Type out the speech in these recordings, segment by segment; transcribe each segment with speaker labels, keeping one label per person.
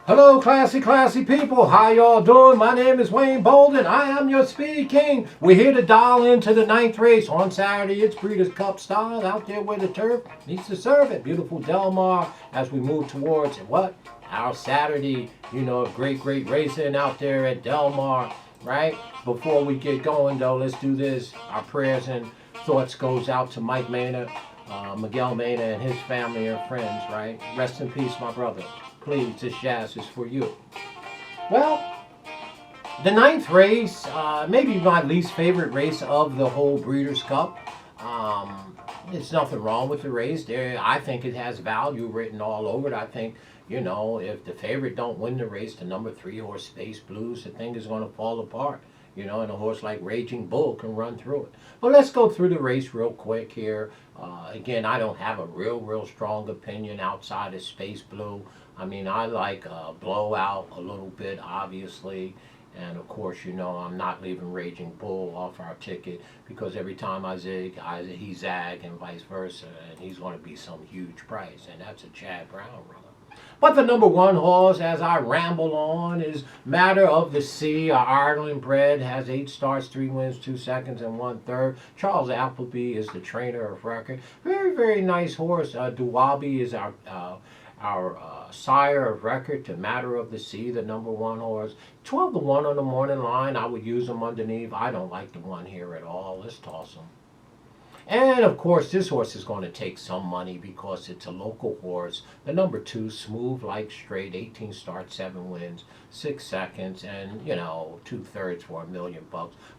Speaker 1: Hello, classy people. How y'all doing? My name is Wayne Bolden. I am your Speed King. We're here to dial into the ninth race. On Saturday, it's Breeders' Cup style out there where the turf needs to serve it. Beautiful Del Mar as we move towards what? Our Saturday, great racing out there at Del Mar, right? Before we get going, though, let's do this. Our prayers and thoughts goes out to Mike Maynard, Miguel Maynard, and his family and friends, right? Rest in peace, my brother. Please, this jazz is for you. Well, the ninth race, maybe my least favorite race of the whole Breeders' Cup. There's nothing wrong with the race. I think it has value written all over it. I think, if the favorite don't win the race, the number 3 horse Space Blues, the thing is going to fall apart. And a horse like Raging Bull can run through it. But let's go through the race real quick here. Again, I don't have a real strong opinion outside of Space Blue. I like Blowout a little bit, obviously. And of course, I'm not leaving Raging Bull off our ticket because every time I zig, he zag and vice versa. And he's going to be some huge price. And that's a Chad Brown runner. But the number 1 horse, as I ramble on, is Matter of the Sea, Ireland bred, has 8 starts, 3 wins, 2 seconds, and 1/3. Charles Appleby is the trainer of record. Very nice horse. Duwabi is our sire of record to Matter of the Sea, the number 1 horse. 12-1 on the morning line. I would use them underneath. I don't like the 1 here at all. Let's toss them. And of course, this horse is going to take some money because it's a local horse. The number 2, Smooth Like Straight, 18 starts, 7 wins, 6 seconds, and 2/3 for $1 million.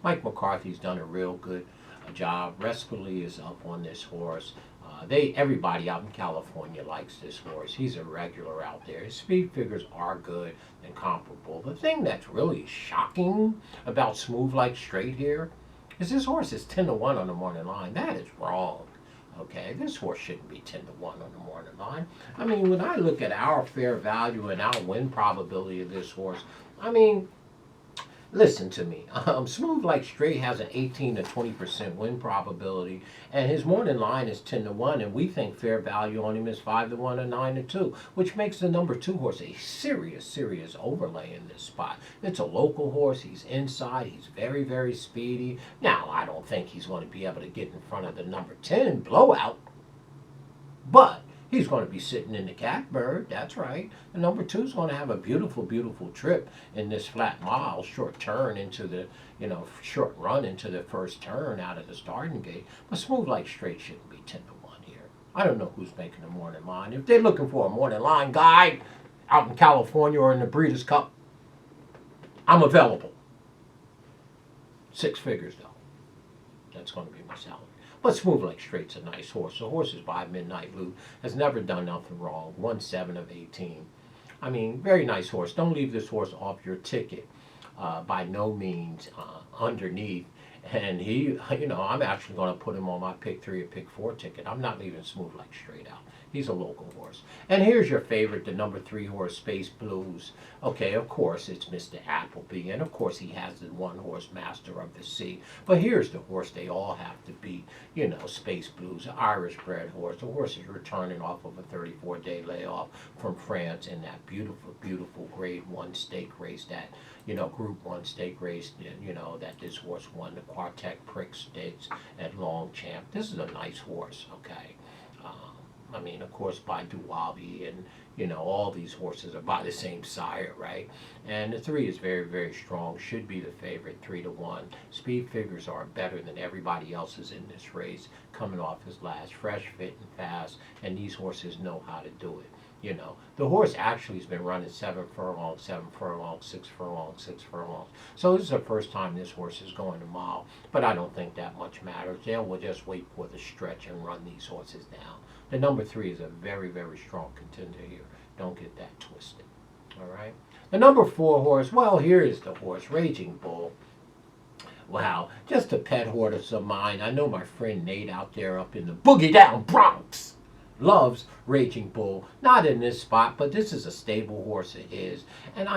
Speaker 1: Mike McCarthy's done a real good job. Respoli is up on this horse. Everybody out in California likes this horse. He's a regular out there. His speed figures are good and comparable. The thing that's really shocking about Smooth Like Straight here is this horse is 10-1 on the morning line. That is wrong. Okay, this horse shouldn't be 10-1 on the morning line. When I look at our fair value and our win probability of this horse, listen to me. Smooth Like Straight has an 18 to 20% win probability, and his morning line is 10-1, and we think fair value on him is 5-1 or 9-2, which makes the number 2 horse a serious overlay in this spot. It's a local horse. He's inside. He's very speedy. Now, I don't think he's going to be able to get in front of the number 10 Blowout, but he's going to be sitting in the catbird. That's right. The number 2 is going to have a beautiful trip in this flat mile, short turn into the, short run into the first turn out of the starting gate. But Smooth Like Straight shouldn't be 10-1 here. I don't know who's making the morning line. If they're looking for a morning line guy out in California or in the Breeders' Cup, I'm available. 6 figures, though. That's going to be my salary. But Smooth Like Straight's a nice horse. The horse is by Midnight Blue. Has never done nothing wrong. 1/7 of 18. Very nice horse. Don't leave this horse off your ticket. By no means underneath. And he, I'm actually going to put him on my pick 3 or pick 4 ticket. I'm not leaving Smooth Like Straight out. He's a local horse. And here's your favorite, the number 3 horse, Space Blues. Okay, of course, it's Mr. Appleby. And of course, he has the 1 horse, Master of the Sea. But here's the horse they all have to beat. Space Blues, an Irish bred horse. The horse is returning off of a 34-day layoff from France in that beautiful grade 1 stake race, that, group 1 stake race, that this horse won the Quartet Prick Stakes at Longchamp. This is a nice horse, okay? Of course, by Duwabi, and, all these horses are by the same sire, right? And the 3 is very strong, should be the favorite, 3-1. Speed figures are better than everybody else's in this race, coming off his last, fresh, fit, and fast, and these horses know how to do it. The horse actually has been running 7 furlongs, 7 furlongs, 6 furlongs, 6 furlongs. So this is the first time this horse is going a mile, but I don't think that much matters. They'll just wait for the stretch and run these horses down. The number 3 is a very strong contender here. Don't get that twisted. All right. The number 4 horse, well, here is the horse, Raging Bull. Wow, just a pet horse of mine. I know my friend Nate out there up in the Boogie Down Bronx loves Raging Bull. Not in this spot, but this is a stable horse of his. And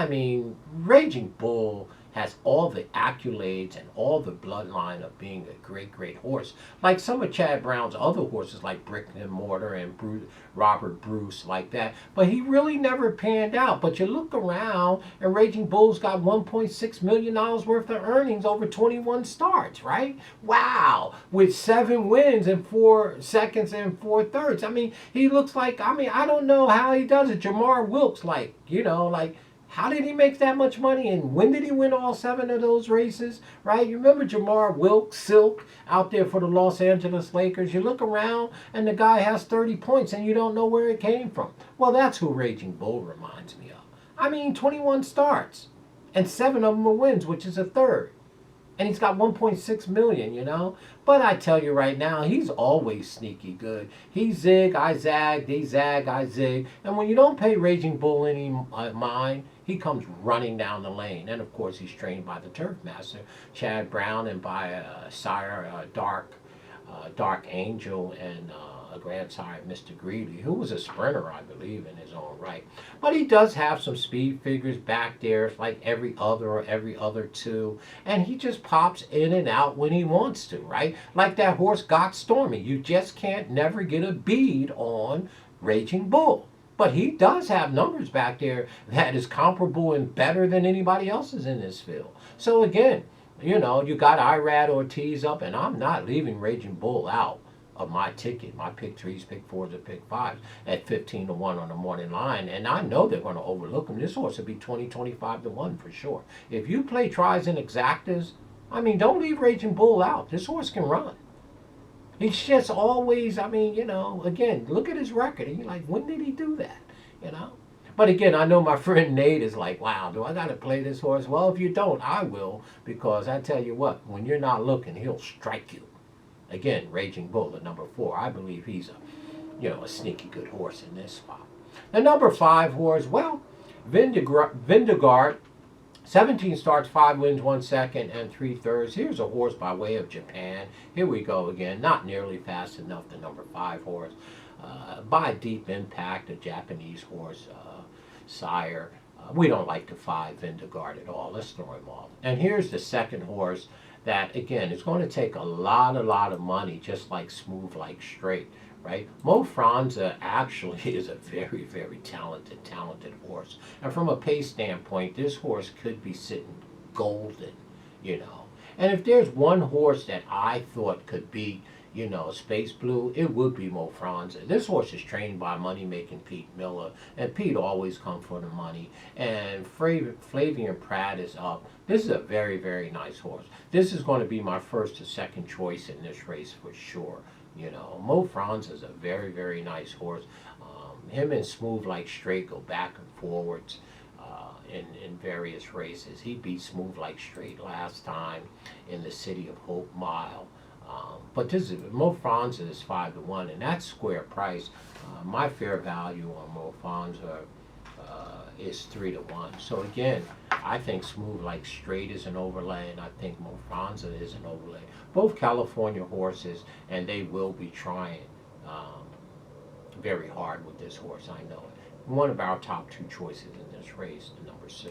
Speaker 1: Raging Bull has all the accolades and all the bloodline of being a great, great horse. Like some of Chad Brown's other horses, like Brick and Mortar and Robert Bruce, like that. But he really never panned out. But you look around, and Raging Bull's got $1.6 million worth of earnings over 21 starts, right? Wow. With 7 wins and 4 seconds and 4 thirds. I mean, he looks like, I don't know how he does it. Jamar Wilkes, like, how did he make that much money, and when did he win all 7 of those races, right? You remember Jamar Wilkes, Silk, out there for the Los Angeles Lakers. You look around, and the guy has 30 points, and you don't know where it came from. Well, that's who Raging Bull reminds me of. 21 starts, and 7 of them are wins, which is a third. And he's got 1.6 million. But I tell you right now, he's always sneaky good. He zig, I zag, they zag, I zig. And when you don't pay Raging Bull any mind, he comes running down the lane. And of course, he's trained by the turf master, Chad Brown, and by sire Dark Angel, and a grandsire, Mr. Greeley, who was a sprinter, I believe, in his own right. But he does have some speed figures back there, like every other 2. And he just pops in and out when he wants to, right? Like that horse Got Stormy. You just can't never get a bead on Raging Bull. But he does have numbers back there that is comparable and better than anybody else's in this field. So again, you got Irad Ortiz up, and I'm not leaving Raging Bull out of my ticket, my pick 3s, pick 4s, and pick 5s at 15 to 1 on the morning line. And I know they're going to overlook him. This horse will be 20, 25 to 1 for sure. If you play tries and exactas, don't leave Raging Bull out. This horse can run. He's just always, again, look at his record. And you're like, when did he do that? But again, I know my friend Nate is like, wow, do I got to play this horse? Well, if you don't, I will, because I tell you what, when you're not looking, he'll strike you. Again, Raging Bull, the number 4. I believe he's a sneaky good horse in this spot. The number 5 horse, well, Vindegaard, 17 starts, 5 wins, 1 second, and 3 thirds. Here's a horse by way of Japan. Here we go again. Not nearly fast enough, the number 5 horse. By Deep Impact, a Japanese horse, sire. We don't like the 5 Vindegaard at all. Let's throw him off. And here's the second horse that, again, is going to take a lot of money, just like Smooth Like Straight, right? Mo Franza actually is a very, very talented horse. And from a pace standpoint, this horse could be sitting golden, And if there's one horse that I thought could be, Space Blue, it would be Mo Franza. This horse is trained by money-making Pete Miller, and Pete always comes for the money. And Flavian Pratt is up. This is a very, very nice horse. This is going to be my first or second choice in this race for sure. Mo Franza is a very, very nice horse. Him and Smooth Like Straight go back and forwards in various races. He beat Smooth Like Straight last time in the City of Hope Mile. But this is Mo Franza is 5 to 1, and that's square price. My fair value on Mo Franza is 3 to 1. So again, I think Smooth Like Straight is an overlay, and I think Mo Franza is an overlay. Both California horses, and they will be trying very hard with this horse. I know it. One of our top 2 choices in this race, the number 6.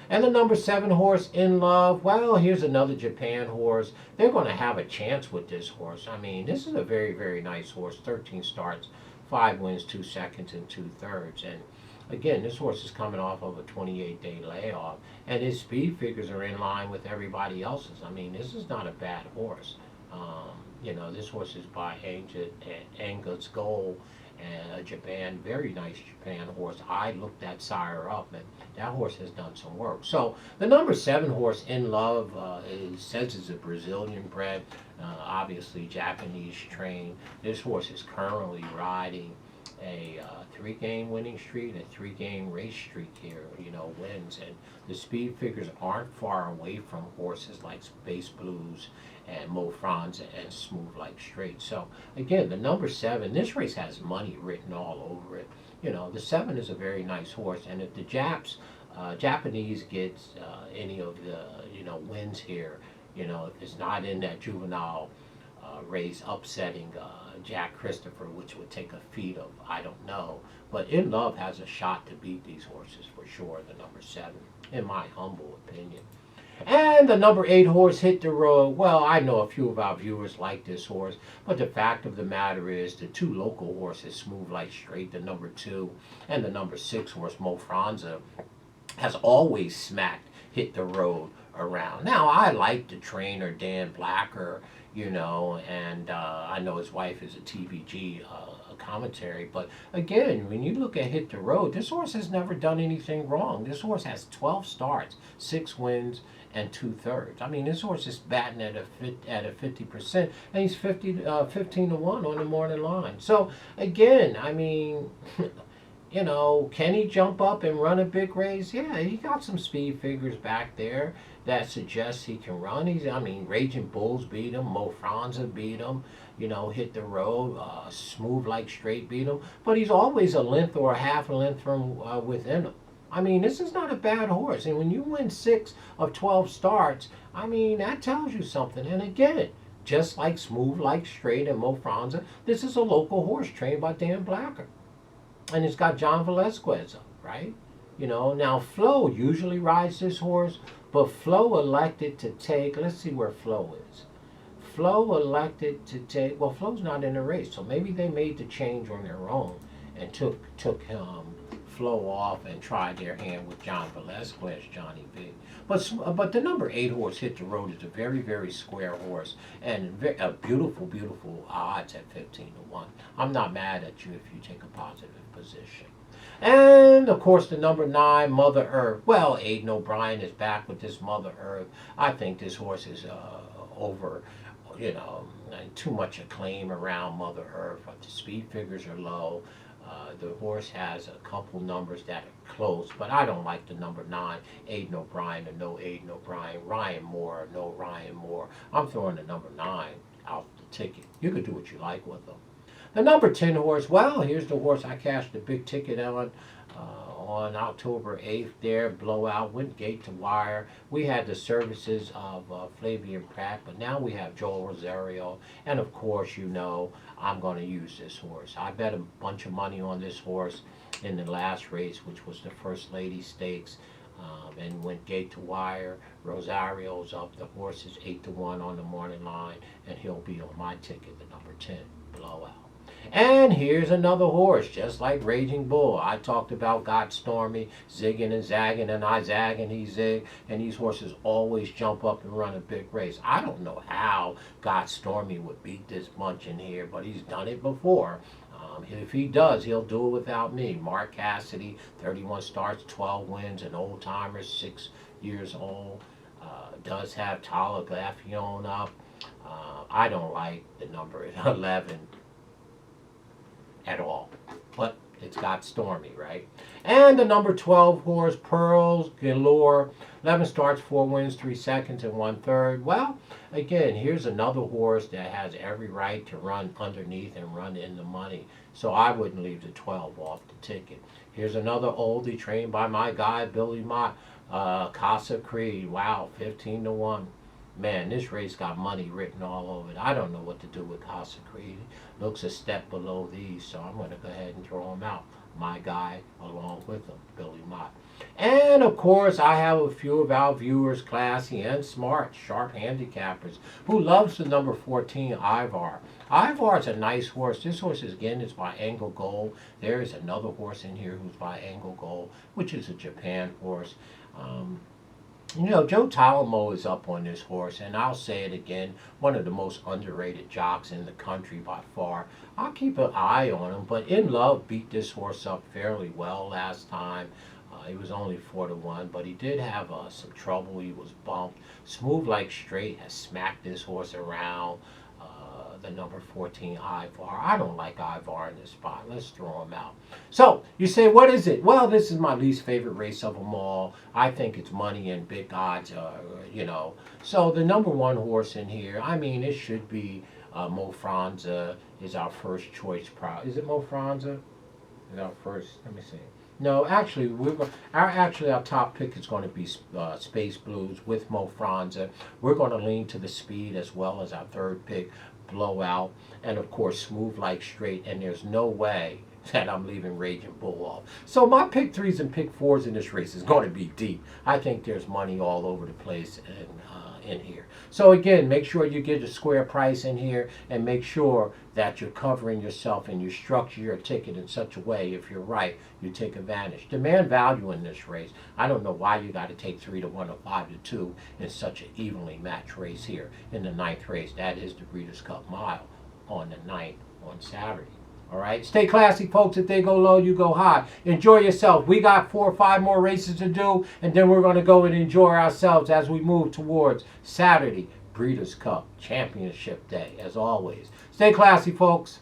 Speaker 1: And the number 7 horse, In Love, well, here's another Japan horse. They're going to have a chance with this horse. This is a very, very nice horse. 13 starts, 5 wins, 2 seconds, and 2 thirds. And again, this horse is coming off of a 28-day layoff, and his speed figures are in line with everybody else's. This is not a bad horse. This horse is by Angus Gold, and a Japan, very nice Japan horse. I looked that sire up, and that horse has done some work. So the number 7 horse, In Love, says it's a Brazilian bred, obviously Japanese trained. This horse is currently riding a 3-game winning streak, a 3-game race streak here, wins. And the speed figures aren't far away from horses like Space Blues and Mo Franza and Smooth Like Straight. So again, the number 7, this race has money written all over it. The 7 is a very nice horse, and if the Japanese gets any of the wins here, if it's not in that juvenile race upsetting Jack Christopher, which would take a feat of I don't know, but In Love has a shot to beat these horses for sure. The number 7, in my humble opinion. And the number 8 horse, Hit the Road. Well, I know a few of our viewers like this horse, but the fact of the matter is the two local horses, Smooth Like Straight, the number 2, and the number 6 horse, Mo Franza, has always smacked Hit the Road around. Now, I like the trainer, Dan Blacker, and I know his wife is a TVG commentary, but again, when you look at Hit the Road, this horse has never done anything wrong. This horse has 12 starts, 6 wins, and 2/3. I mean, this horse is batting at a 50%, and he's 15-1 on the morning line. So again, I mean, can he jump up and run a big race? Yeah, he got some speed figures back there that suggests he can run. Raging Bulls beat him, Mo Franza beat him, Hit the Road, Smooth Like Straight beat him, but he's always a length or a half a length from within him. This is not a bad horse, and when you win 6 of 12 starts, that tells you something. And again, just like Smooth Like Straight and Mo Franza, this is a local horse trained by Dan Blacker. And it's got John Velasquez up, right? Now Flo usually rides this horse, but Flo elected to take, let's see where Flo is. Flo elected to take, well, Flo's not in the race, so maybe they made the change on their own and took Flo off and tried their hand with John Velasquez, Johnny V. But the number 8 horse, Hit the Road, is a very, very square horse and a beautiful, beautiful odds at 15-1. I'm not mad at you if you take a positive position. And of course, the number 9, Mother Earth. Well, Aidan O'Brien is back with this Mother Earth. I think this horse is over. Too much acclaim around Mother Earth. The speed figures are low. The horse has a couple numbers that are close, but I don't like the number 9, Aidan O'Brien, or no Aidan O'Brien, Ryan Moore, or no Ryan Moore. I'm throwing the number 9 out the ticket. You can do what you like with them. The number 10 horse, well, here's the horse I cashed the big ticket on October 8th there, blowout, went gate to wire. We had the services of Flavian Pratt, but now we have Joel Rosario, and of course, I'm going to use this horse. I bet a bunch of money on this horse in the last race, which was the First Lady Stakes, and went gate to wire. Rosario's up. The horse is 8-1 on the morning line, and he'll be on my ticket, the number 10, blowout. And here's another horse, just like Raging Bull. I talked about Got Stormy, zigging and zagging, and I zag and he zig, and these horses always jump up and run a big race. I don't know how Got Stormy would beat this bunch in here, but he's done it before. If he does, he'll do it without me. Mark Cassidy, 31 starts, 12 wins, an old timer, 6 years old. Does have Tyler Gaffion up. I don't like the number 11 at all, but it's Got Stormy, right? And the number 12 horse, Pearls Galore, 11 starts, 4 wins, 3 seconds, and 1/3. Well, again, here's another horse that has every right to run underneath and run in the money, so I wouldn't leave the 12 off the ticket. Here's another oldie trained by my guy Billy Mott, Casa Creed. Wow, 15-1. Man, this race got money written all over it. I don't know what to do with Casa Creed. Looks a step below these, so I'm going to go ahead and throw him out. My guy along with him, Billy Mott. And of course, I have a few of our viewers, classy and smart, sharp handicappers, who loves the number 14, Ivar. Ivar's a nice horse. This horse, again, is by Angle Gold. There is another horse in here who's by Angle Gold, which is a Japan horse. Joe Talamo is up on this horse, and I'll say it again, one of the most underrated jocks in the country by far. I'll keep an eye on him, but In Love beat this horse up fairly well last time. He was only 4-1, but he did have some trouble. He was bumped. Smooth Like Straight has smacked this horse around. The number 14, Ivar. I don't like Ivar in this spot. Let's throw him out. So, you say, what is it? Well, this is my least favorite race of them all. I think it's money and big odds, So, the number 1 horse in here, it should be Mo Franza is our first choice. Is it Mo Franza? Is our first? Let me see. No, actually, our top pick is going to be Space Blues with Mo Franza. We're going to lean to the speed as well as our third pick, Blowout, and of course Smooth Like Straight. And there's no way that I'm leaving Raging Bull off. So my pick threes and pick fours in this race is going to be deep. I think there's money all over the place in here. So again, make sure you get a square price in here, and make sure that you're covering yourself and you structure your ticket in such a way, if you're right, you take advantage. Demand value in this race. I don't know why you got to take 3-1 or 5-2 in such an evenly matched race here in the 9th race. That is the Breeders' Cup Mile on the 9th on Saturday. All right, stay classy, folks. If they go low, you go high. Enjoy yourself. We got 4 or 5 more races to do, and then we're going to go and enjoy ourselves as we move towards Saturday, Breeders' Cup Championship Day, as always. Stay classy, folks.